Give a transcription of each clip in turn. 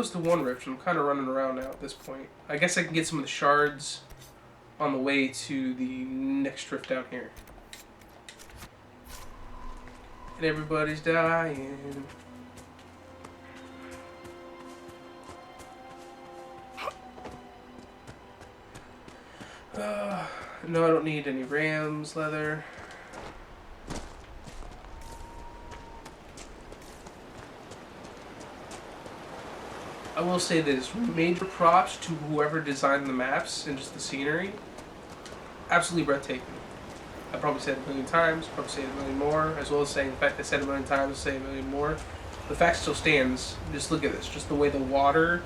closed the one rift, and I'm kind of running around now at this point. I guess I can get some of the shards on the way to the next rift down here. And everybody's dying. No, I don't need any ram's leather. I will say this, major props to whoever designed the maps and just the scenery. Absolutely breathtaking. I probably said it a million times, probably say it a million more, as well as saying the fact I said it a million times, say a million more. The fact still stands. Just look at this, just the way the water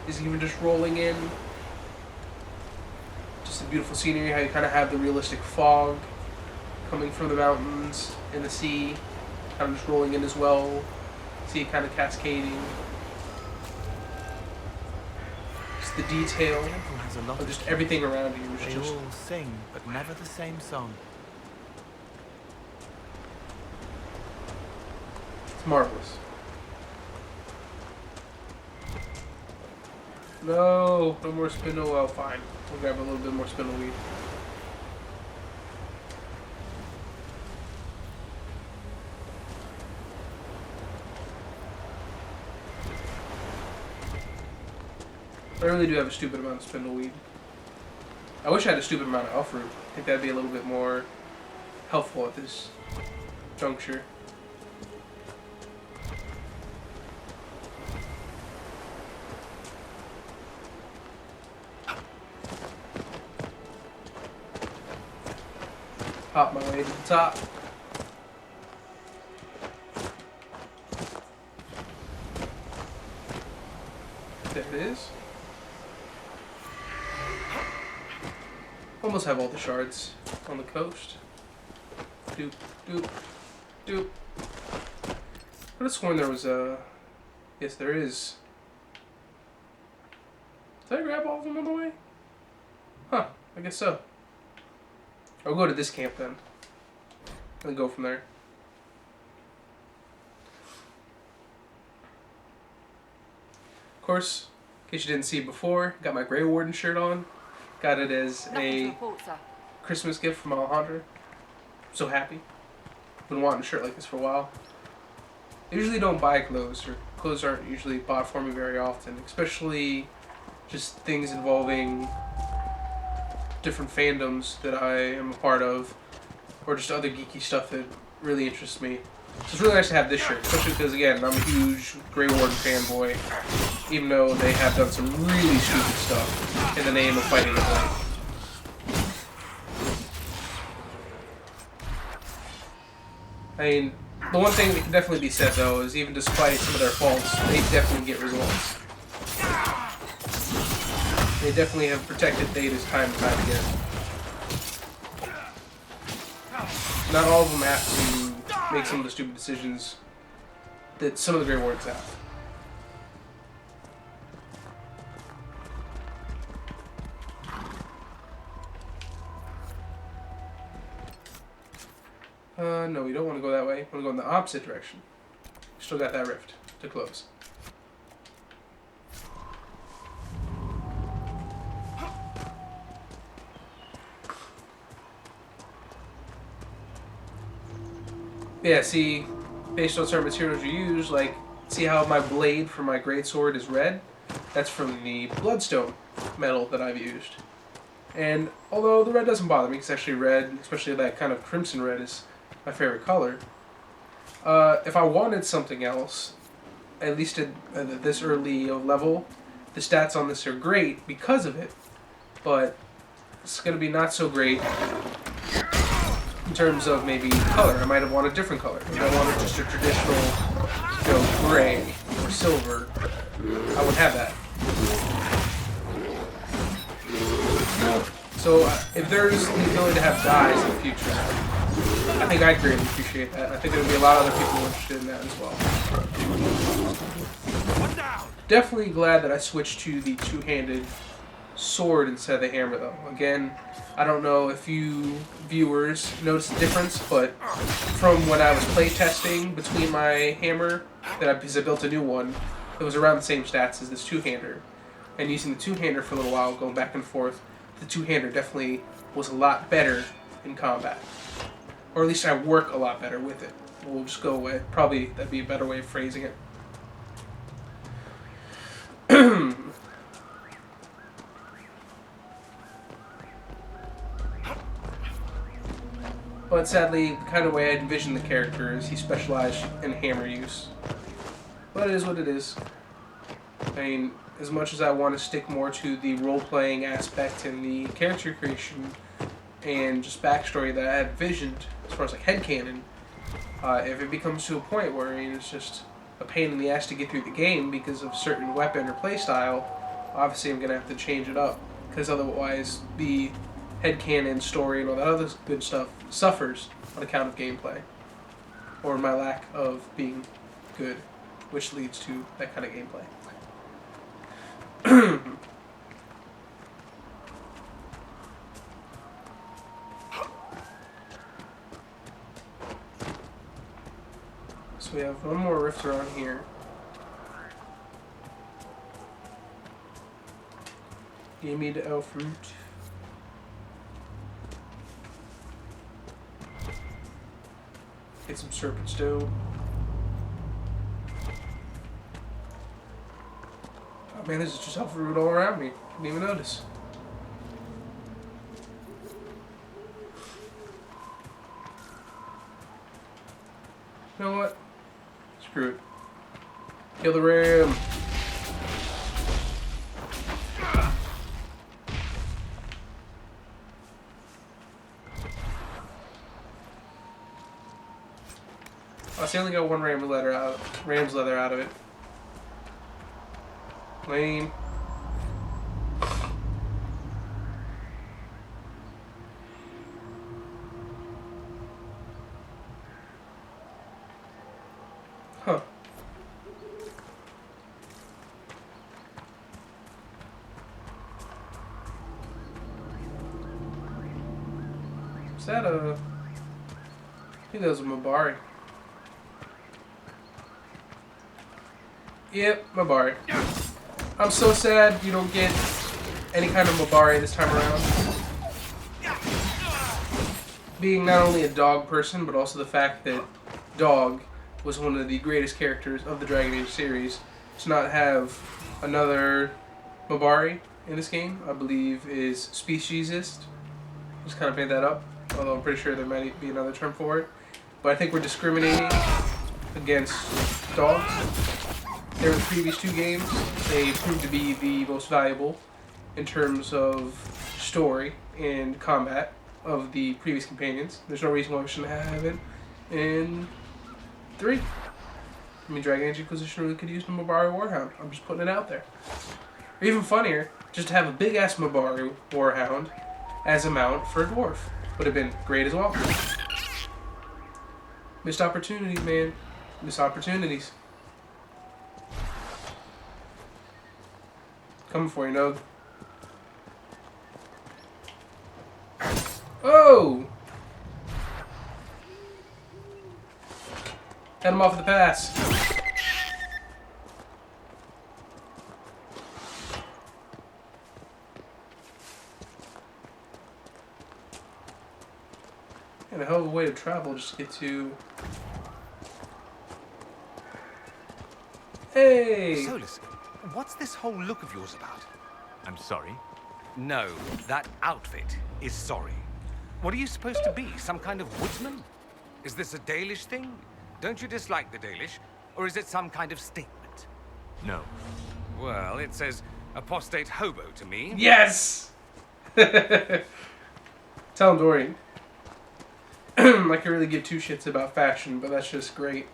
is even just rolling in. Just the beautiful scenery, how you kind of have the realistic fog coming from the mountains and the sea, kind of just rolling in as well. See it kind of cascading. Just the detail of just everything around you. They all sing, but never the same song. It's marvelous. No more spindle. Well, fine. We'll grab a little bit more spindle weed. I really do have a stupid amount of spindle weed. I wish I had a stupid amount of elf root. I think that'd be a little bit more helpful at this juncture. Hop my way to the top. There it is. Almost have all the shards on the coast. Doop, doop, doop. I could have sworn there was a... Yes, there is. Did I grab all of them on the way? Huh, I guess so. I'll go to this camp then. And go from there. Of course, in case you didn't see it before, got my Grey Warden shirt on. Got it as a Christmas gift from Alejandra. I'm so happy. Been wanting a shirt like this for a while. I usually don't buy clothes, or clothes aren't usually bought for me very often, especially just things involving different fandoms that I am a part of, or just other geeky stuff that really interests me. So it's really nice to have this shirt, especially because, again, I'm a huge Grey Warden fanboy, even though they have done some really stupid stuff in the name of fighting the Blade. I mean, the one thing that can definitely be said, though, is even despite some of their faults, they definitely get results. They definitely have protected Thedas time and time again. Not all of them have to make some of the stupid decisions that some of the Grey Wardens have. No, we don't want to go that way. We want to go in the opposite direction. Still got that rift to close. Yeah, see, based on certain materials you use, like, see how my blade for my greatsword is red? That's from the bloodstone metal that I've used. And although the red doesn't bother me, it's actually red, especially that kind of crimson red is my favorite color. If I wanted something else, at least at this early level, the stats on this are great because of it, but it's going to be not so great in terms of maybe color. I might have wanted a different color. If I wanted just a traditional, gray or silver, I would have that. So if there's the ability to have dyes in the future, I think I'd greatly appreciate that. I think there would be a lot of other people interested in that as well. Definitely glad that I switched to the two-handed sword instead of the hammer, though. Again, I don't know if you viewers noticed the difference, but from when I was playtesting between my hammer, because I built a new one, that was around the same stats as this two-hander. And using the two-hander for a little while, going back and forth, the two-hander definitely was a lot better in combat. Or at least I work a lot better with it. We'll just go with, probably that'd be a better way of phrasing it. But sadly, the kind of way I envision the character is he specialized in hammer use. But it is what it is. I mean, as much as I want to stick more to the role-playing aspect and the character creation and just backstory that I had envisioned, as far as like headcanon, if it becomes to a point where it's just a pain in the ass to get through the game because of certain weapon or playstyle, obviously I'm going to have to change it up. Because otherwise, the headcanon story and all that other good stuff suffers on account of gameplay. Or my lack of being good, which leads to that kind of gameplay. So we have one more rift around here. Give me the elf root. Get some serpent stone. Oh man, there's just elf root all around me. Didn't even notice. You know what? Screw it. Kill the ram. I see I only got one ram's leather out of it. Lame. Huh. Is that a... I think that was a Mabari. Yep, Mabari. I'm so sad you don't get any kind of Mabari this time around. Being not only a dog person, but also the fact that Dog was one of the greatest characters of the Dragon Age series. To not have another Mabari in this game, I believe, is speciesist. Just kind of made that up, although I'm pretty sure there might be another term for it. But I think we're discriminating against dogs. There were the previous two games. They proved to be the most valuable in terms of story and combat of the previous companions. There's no reason why we shouldn't have it in 3. I mean, Dragon Age Inquisition really could use the Mabari Warhound. I'm just putting it out there. Or even funnier, just to have a big-ass Mabari Warhound as a mount for a dwarf. Would have been great as well. Missed opportunities, man. Missed opportunities. Coming for you, Nog. Oh! Head him off at the pass. And a hell of a way to travel just to get to... Hey! Solus, what's this whole look of yours about? I'm sorry. No, that outfit is sorry. What are you supposed to be? Some kind of woodsman? Is this a Dalish thing? Don't you dislike the Dalish? Or is it some kind of statement? No. Well, it says apostate hobo to me. Yes! Tell him, Dorian. I can really give two shits about fashion, but that's just great.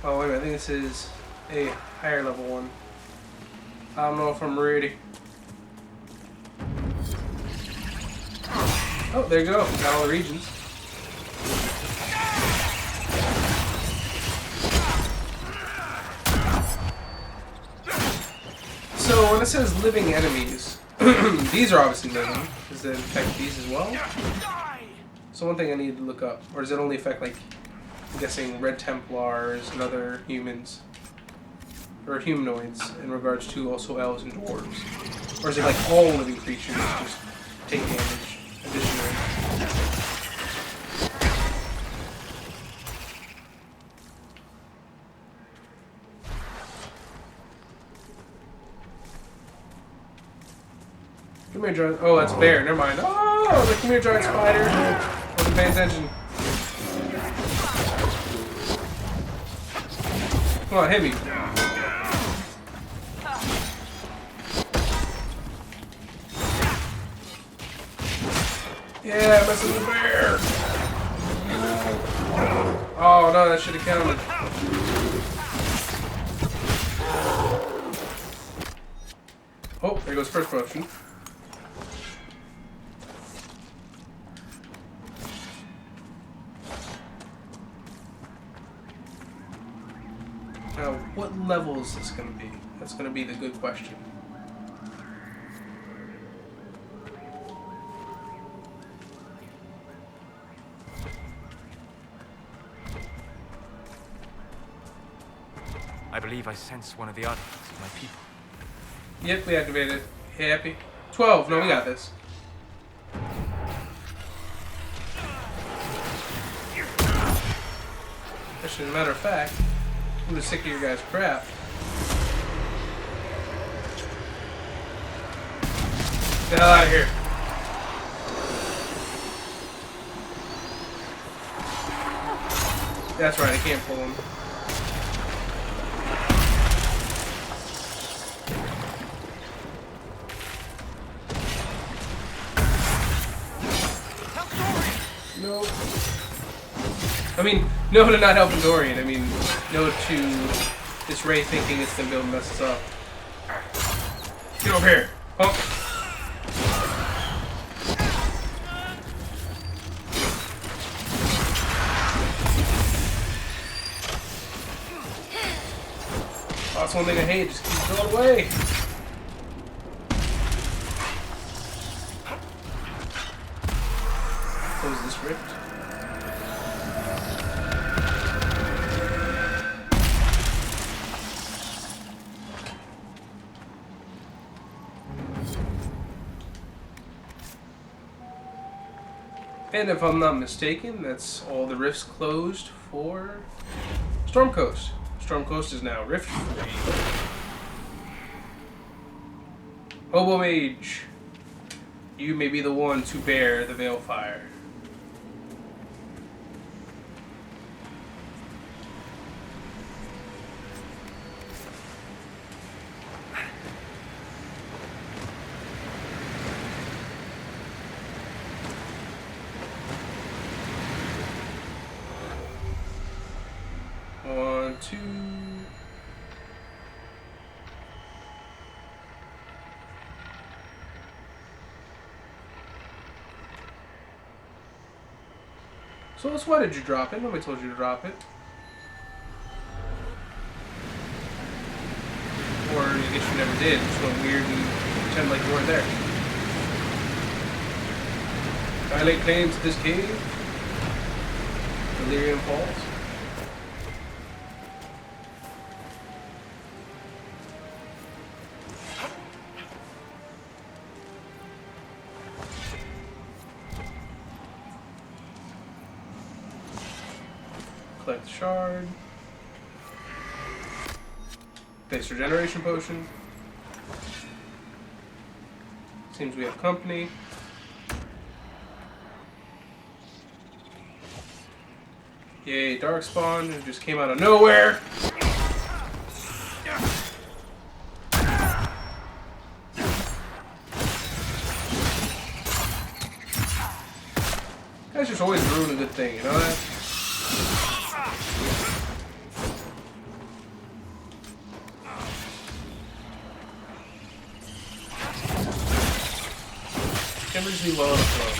Oh, wait a minute. I think this is a higher level one. I don't know if I'm ready. Oh, there you go. Got all the regions. So, in a That says living enemies. These are obviously living. Does it affect these as well? So one thing I need to look up. Or does it only affect, like, I'm guessing Red Templars and other humans? Or humanoids in regards to also elves and dwarves? Or is it like all living creatures just take damage additionally? Come here, giant. Oh, that's a bear. Never mind. Oh, the come here, giant spider. Wasn't paying attention. Come on, hit me. Yeah, messing with the bear. Oh no, that should have counted. Oh, there goes first potion. Now, what level is this going to be? That's going to be the good question. I believe I sense one of the artifacts of my people. Yep, we activated it. Happy. 12. No, we got this. Actually, as a matter of fact, I'm just sick of your guys' crap. Get the hell out of here. That's right, I can't pull him. No. I mean, no to not helping Dorian. I mean, no to this Ray thinking it's gonna be able to mess us up. Get over here. Oh. Oh, that's one thing I hate. Just keep going away. Close this rift. And if I'm not mistaken, that's all the rifts closed for Storm Coast. Storm Coast is now rift free. Hobo Mage, you may be the one to bear the Veilfire. One, two. So why did you drop it? Nobody told you to drop it. Or I guess you never did. Just went weird and pretend like you weren't there. I lay claim to this cave. Delirium Falls. Collect the shard. Base regeneration potion. Seems we have company. Yay, Darkspawn, who just came out of nowhere. Guys just always ruin a good thing, you know that? Can't be low on the flow.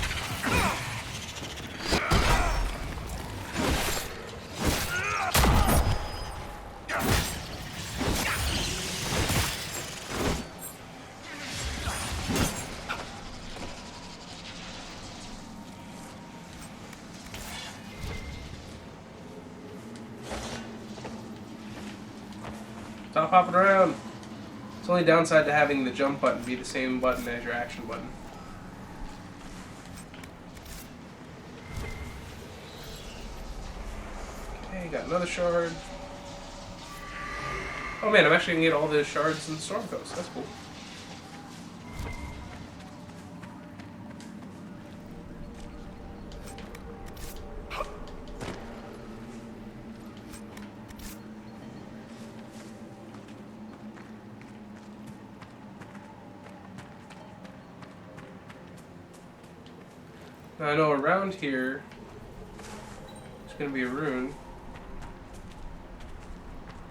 Stop hopping around. It's only downside to having the jump button be the same button as your action button. Okay, got another shard. Oh man, I'm actually gonna get all the shards in the Storm Coast. That's cool. Now I know around here there's gonna be a rune.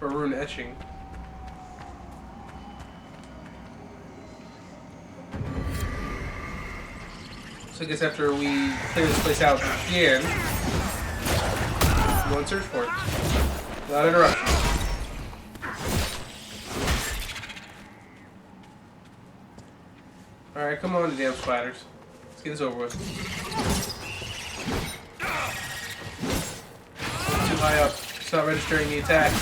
Or rune etching. So I guess after we clear this place out again, go and search for it. Without interruption. Alright, come on, damn spiders. Let's get this over with. Too high up. It's not registering the attack.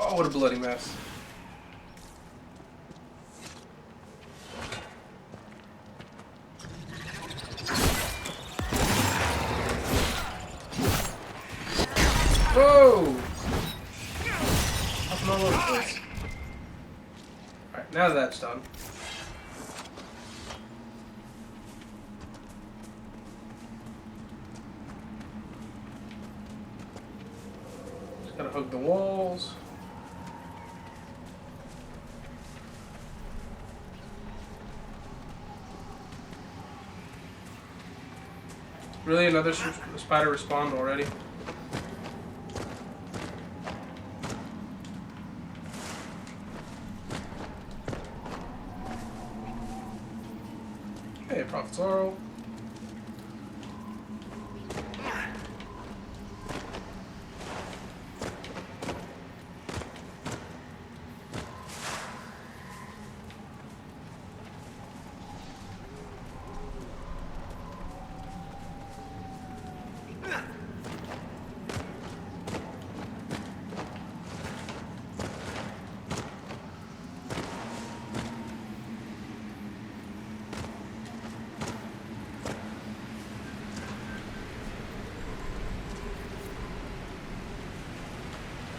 Oh, what a bloody mess. Whoa! Up and all over the place. Alright, now that that's done. Just gotta hug the walls. Really, another spider respawned already? Hey, Prophet Sorrow.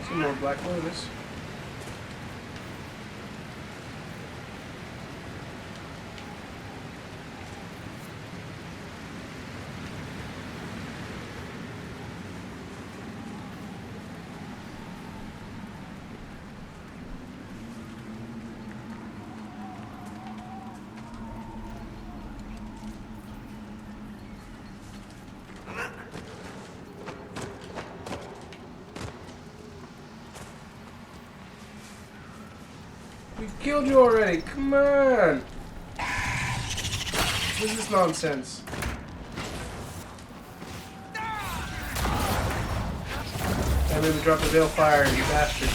Some more Black Lotus. We killed you already, come on! What is this nonsense? I made me drop the veil fire, you bastard.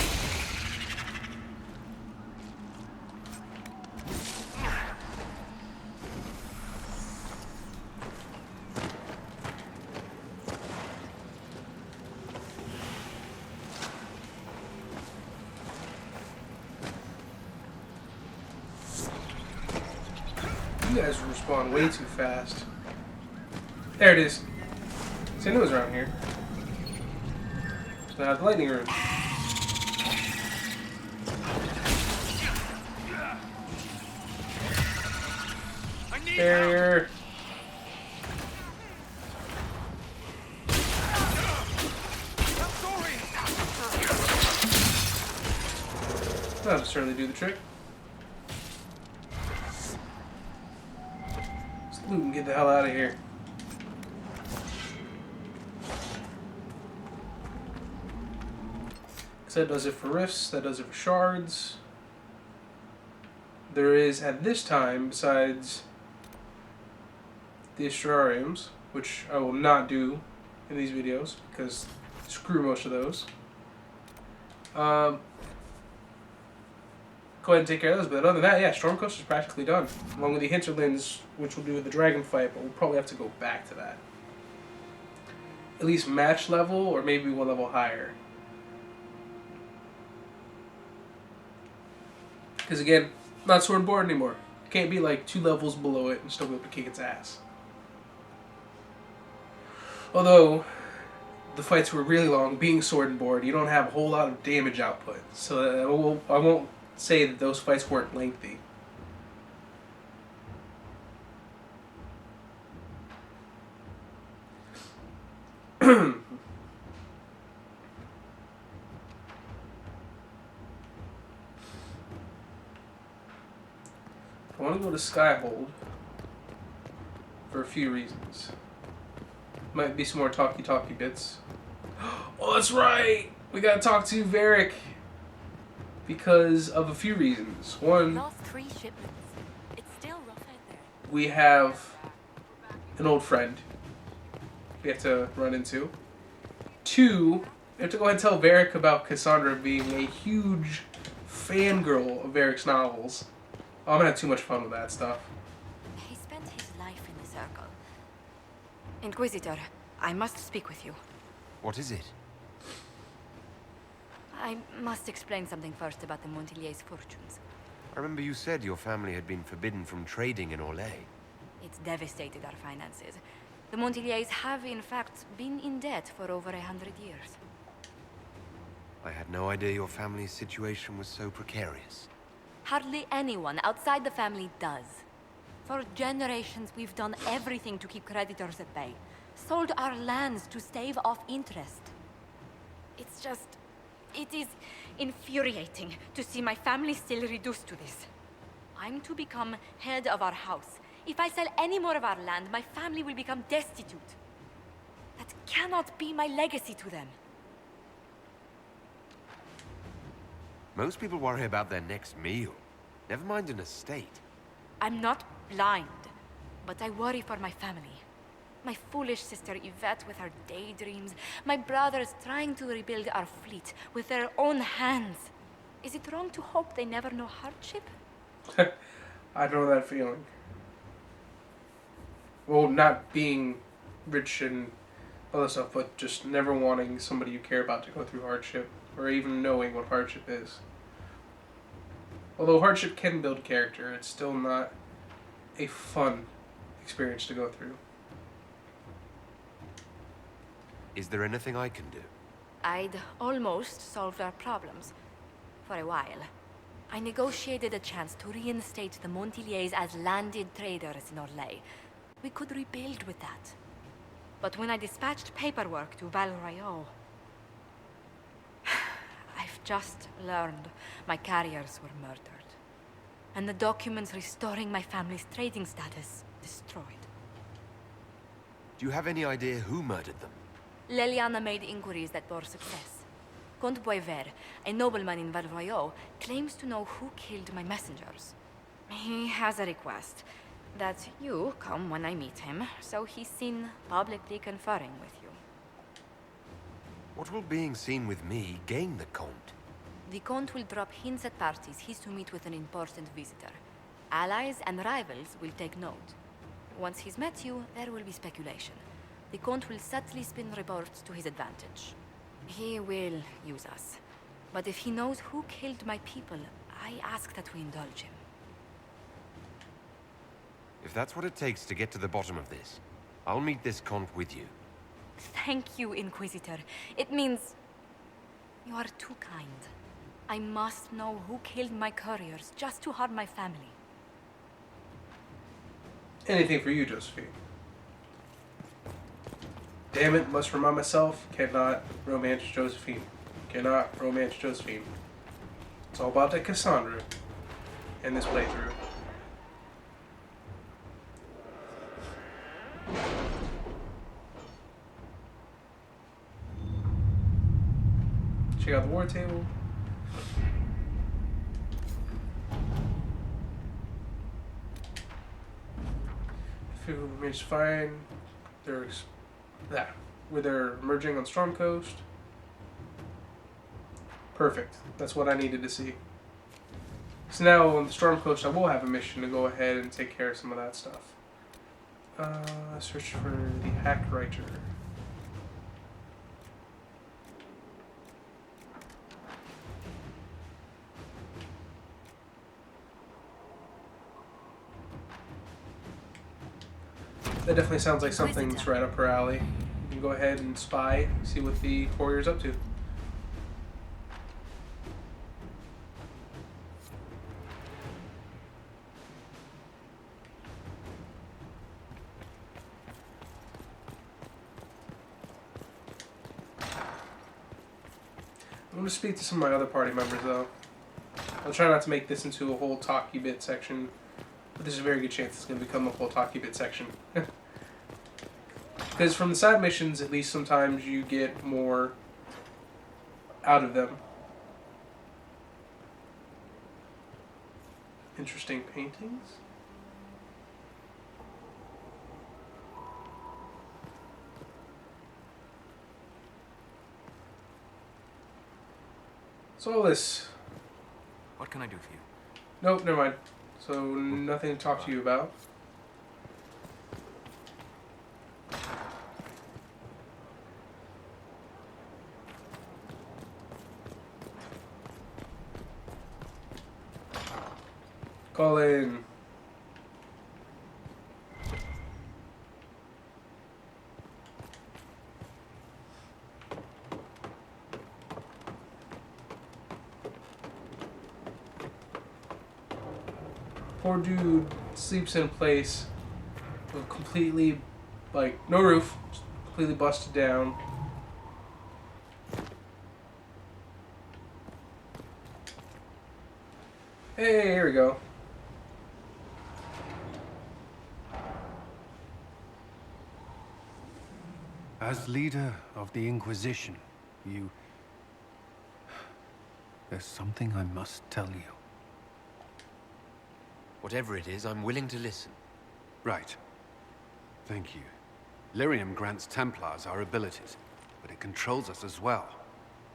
You guys respawn way too fast. There it is. See, I knew it was around here. So now I have the lightning room. Barrier. Not necessarily do the trick. Let's loot and get the hell out of here. So that does it for rifts, that does it for shards. There is, at this time, besides the Astrariums, which I will not do in these videos, because screw most of those. Go ahead and take care of those. But other than that, yeah, Storm Coast is practically done. Along with the hinterlands, which we'll do with the dragon fight, but we'll probably have to go back to that. At least match level, or maybe one level higher. Because again, not Sword and Board anymore. You can't be like 2 levels below it and still be able to kick its ass. Although, the fights were really long, being Sword and Board, you don't have a whole lot of damage output. So I won't say that those fights weren't lengthy. I want to go to Skyhold for a few reasons. Might be some more talky bits. Oh, that's right! We gotta talk to Varric because of a few reasons. One, Lost 3 shipments. It's still rough out there. we have an old friend we have to run into. 2, we have to go ahead and tell Varric about Cassandra being a huge fangirl of Varric's novels. Oh, I'm gonna have too much fun with that stuff. He spent his life in the circle. Inquisitor, I must speak with you. What is it? I must explain something first about the Montilier's fortunes. I remember you said your family had been forbidden from trading in Orlais. It's devastated our finances. The Montiliers have, in fact, been in debt for over 100 years. I had no idea your family's situation was so precarious. Hardly anyone outside the family does. For generations, we've done everything to keep creditors at bay. Sold our lands to stave off interest. It's just... it is infuriating to see my family still reduced to this. I'm to become head of our house. If I sell any more of our land, my family will become destitute. That cannot be my legacy to them. Most people worry about their next meal. Never mind an estate. I'm not blind, but I worry for my family. My foolish sister Yvette with her daydreams. My brothers trying to rebuild our fleet with their own hands. Is it wrong to hope they never know hardship? I know that feeling. Well, not being rich and other stuff, but just never wanting somebody you care about to go through hardship, or even knowing what hardship is. Although hardship can build character, it's still not a fun experience to go through. Is there anything I can do? I'd almost solved our problems. For a while. I negotiated a chance to reinstate the Montiliers as landed traders in Orlais. We could rebuild with that. But when I dispatched paperwork to Val Royeaux, I've just learned my carriers were murdered. And the documents restoring my family's trading status destroyed. Do you have any idea who murdered them? Leliana made inquiries that bore success. Comte Bioware, a nobleman in Val Royeaux, claims to know who killed my messengers. He has a request that you come when I meet him, so he's seen publicly conferring with you. What will being seen with me gain the Comte? The Comte will drop hints at parties he's to meet with an important visitor. Allies and rivals will take note. Once he's met you, there will be speculation. The Comte will subtly spin reports to his advantage. He will use us. But if he knows who killed my people, I ask that we indulge him. If that's what it takes to get to the bottom of this, I'll meet this Comte with you. Thank you, Inquisitor. It means... you are too kind. I must know who killed my couriers just to harm my family. Anything for you, Josephine. Damn it, must remind myself, cannot romance Josephine. Cannot romance Josephine. It's all about the Cassandra in this playthrough. Check out the war table. People remains fine. Where they're merging on Storm Coast. Perfect. That's what I needed to see. So now on the Storm Coast, I will have a mission to go ahead and take care of some of that stuff. Search for the Hack Writer. That definitely sounds like something that's right up her alley. You can go ahead and spy, see what the warrior's up to. I'm going to speak to some of my other party members, though. I'll try not to make this into a whole talky bit section, but there's a very good chance it's going to become a whole talky bit section. Because from the side missions, at least sometimes you get more out of them. Interesting paintings. So all this. What can I do for you? Nope, never mind. So nothing to talk to you about. Call in. Poor dude sleeps in a place with completely, like, no roof, completely busted down. Hey, here we go. As leader of the Inquisition, there's something I must tell you. Whatever it is, I'm willing to listen. Right. Thank you. Lyrium grants Templars our abilities, but it controls us as well.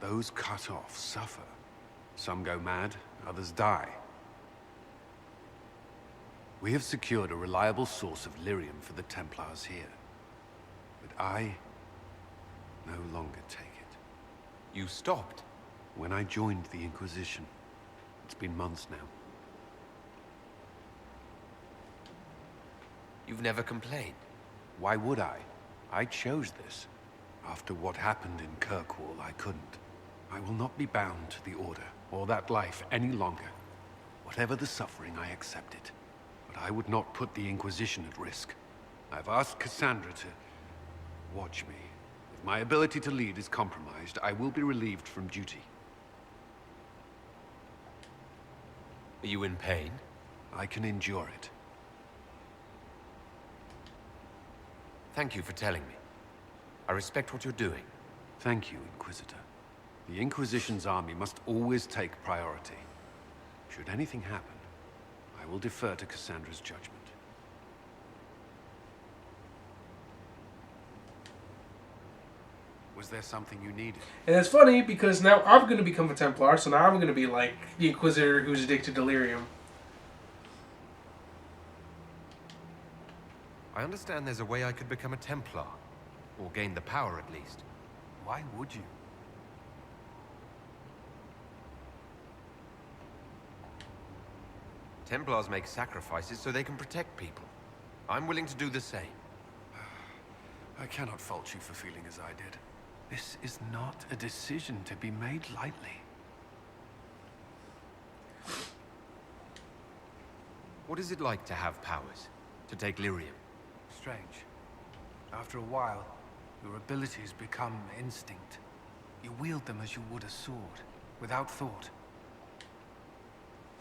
Those cut off suffer. Some go mad, others die. We have secured a reliable source of lyrium for the Templars here. But I no longer take it. You stopped? When I joined the Inquisition. It's been months now. You've never complained. Why would I? I chose this. After what happened in Kirkwall, I couldn't. I will not be bound to the Order, or that life any longer. Whatever the suffering, I accept it. But I would not put the Inquisition at risk. I've asked Cassandra to watch me. If my ability to lead is compromised, I will be relieved from duty. Are you in pain? I can endure it. Thank you for telling me. I respect what you're doing. Thank you, Inquisitor. The Inquisition's army must always take priority. Should anything happen, I will defer to Cassandra's judgment. Was there something you needed? And it's funny because now I'm going to become a Templar, so now I'm going to be like the Inquisitor who's addicted to lyrium. I understand there's a way I could become a Templar. Or gain the power, at least. Why would you? Templars make sacrifices so they can protect people. I'm willing to do the same. I cannot fault you for feeling as I did. This is not a decision to be made lightly. What is it like to have powers? To take lyrium? Strange. After a while, your abilities become instinct. You wield them as you would a sword, without thought.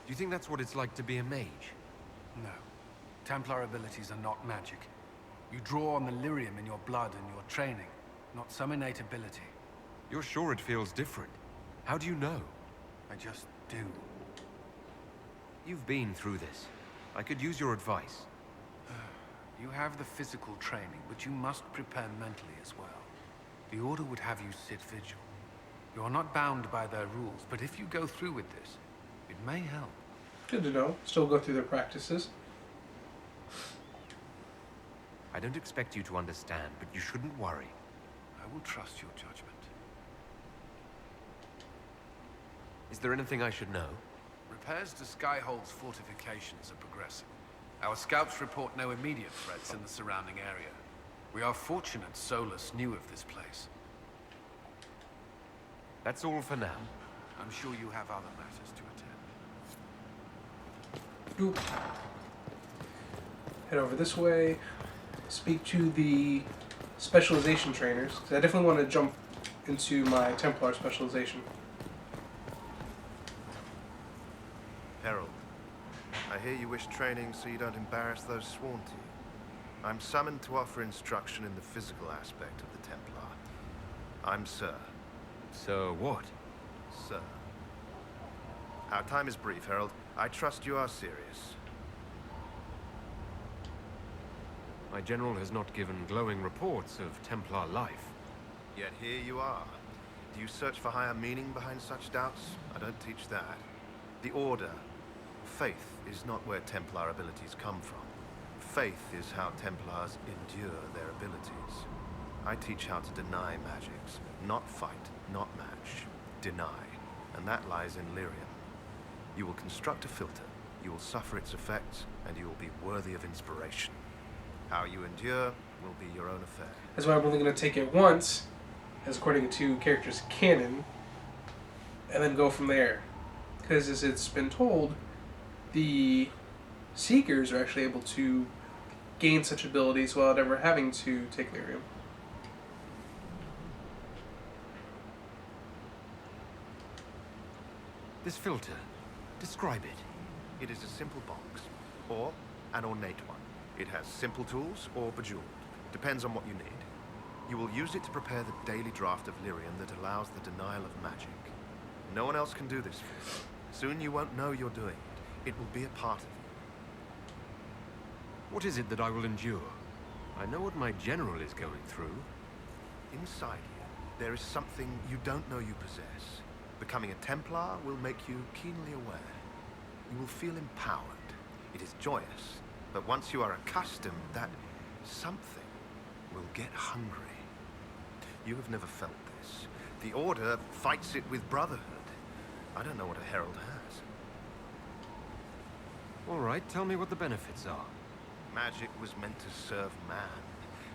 Do you think that's what it's like to be a mage? No. Templar abilities are not magic. You draw on the lyrium in your blood and your training, not some innate ability. You're sure it feels different? How do you know? I just do. You've been through this. I could use your advice. You have the physical training, but you must prepare mentally as well. The Order would have you sit vigil. You are not bound by their rules, but if you go through with this, it may help. Good to know. Still go through their practices. I don't expect you to understand, but you shouldn't worry. I will trust your judgment. Is there anything I should know? Repairs to Skyhold's fortifications are progressing. Our scouts report no immediate threats in the surrounding area. We are fortunate Solus knew of this place. That's all for now. I'm sure you have other matters to attend. Oop. Head over this way. Speak to the specialization trainers, because I definitely want to jump into my Templar specialization. Herald, I hear you wish training so you don't embarrass those sworn to you. I'm summoned to offer instruction in the physical aspect of the Templar. I'm Sir. So what? Sir. Our time is brief, Herald. I trust you are serious. My general has not given glowing reports of Templar life. Yet here you are. Do you search for higher meaning behind such doubts? I don't teach that. The Order. Faith is not where Templar abilities come from. Faith is how Templars endure their abilities. I teach how to deny magics. Not fight, not match. Deny. And that lies in Lyrium. You will construct a filter, you will suffer its effects, and you will be worthy of inspiration. How you endure will be your own affair. That's why I'm only going to take it once, as according to characters' canon, and then go from there. Because as it's been told, the Seekers are actually able to gain such abilities without ever having to take Lyrium. This filter, describe it. It is a simple box, or an ornate one. It has simple tools or bejeweled. Depends on what you need. You will use it to prepare the daily draft of Lyrium that allows the denial of magic. No one else can do this for you. Soon you won't know you're doing it. It will be a part of you. What is it that I will endure? I know what my general is going through. Inside you, there is something you don't know you possess. Becoming a Templar will make you keenly aware. You will feel empowered. It is joyous, but once you are accustomed, that something will get hungry. You have never felt this. The Order fights it with brotherhood. I don't know what a Herald has. All right, tell me what the benefits are. Magic was meant to serve man.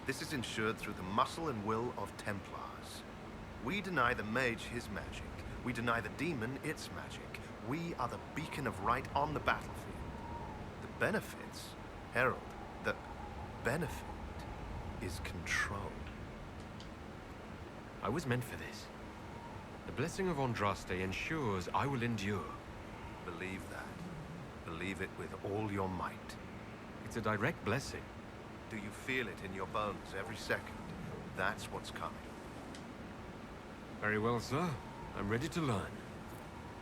This is ensured through the muscle and will of Templars. We deny the mage his magic. We deny the demon its magic. We are the beacon of right on the battlefield. The benefits, Herald, the benefit is control. I was meant for this. The blessing of Andraste ensures I will endure. Believe that. Believe it with all your might. It's a direct blessing. Do you feel it in your bones every second? That's what's coming. Very well, sir. I'm ready to learn.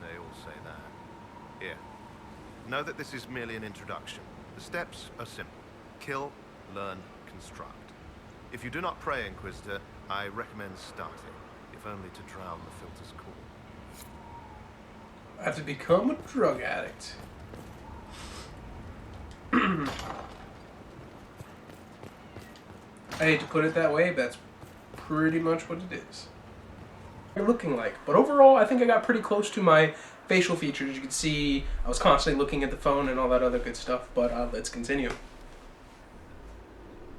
They all say that. Here. Know that this is merely an introduction. The steps are simple. Kill, learn, construct. If you do not pray, Inquisitor, I recommend starting, if only to drown the filter's call. I have to become a drug addict. I hate to put it that way, but that's pretty much what it is. What it's looking like. But overall, I think I got pretty close to my facial features. You can see I was constantly looking at the phone and all that other good stuff, but let's continue.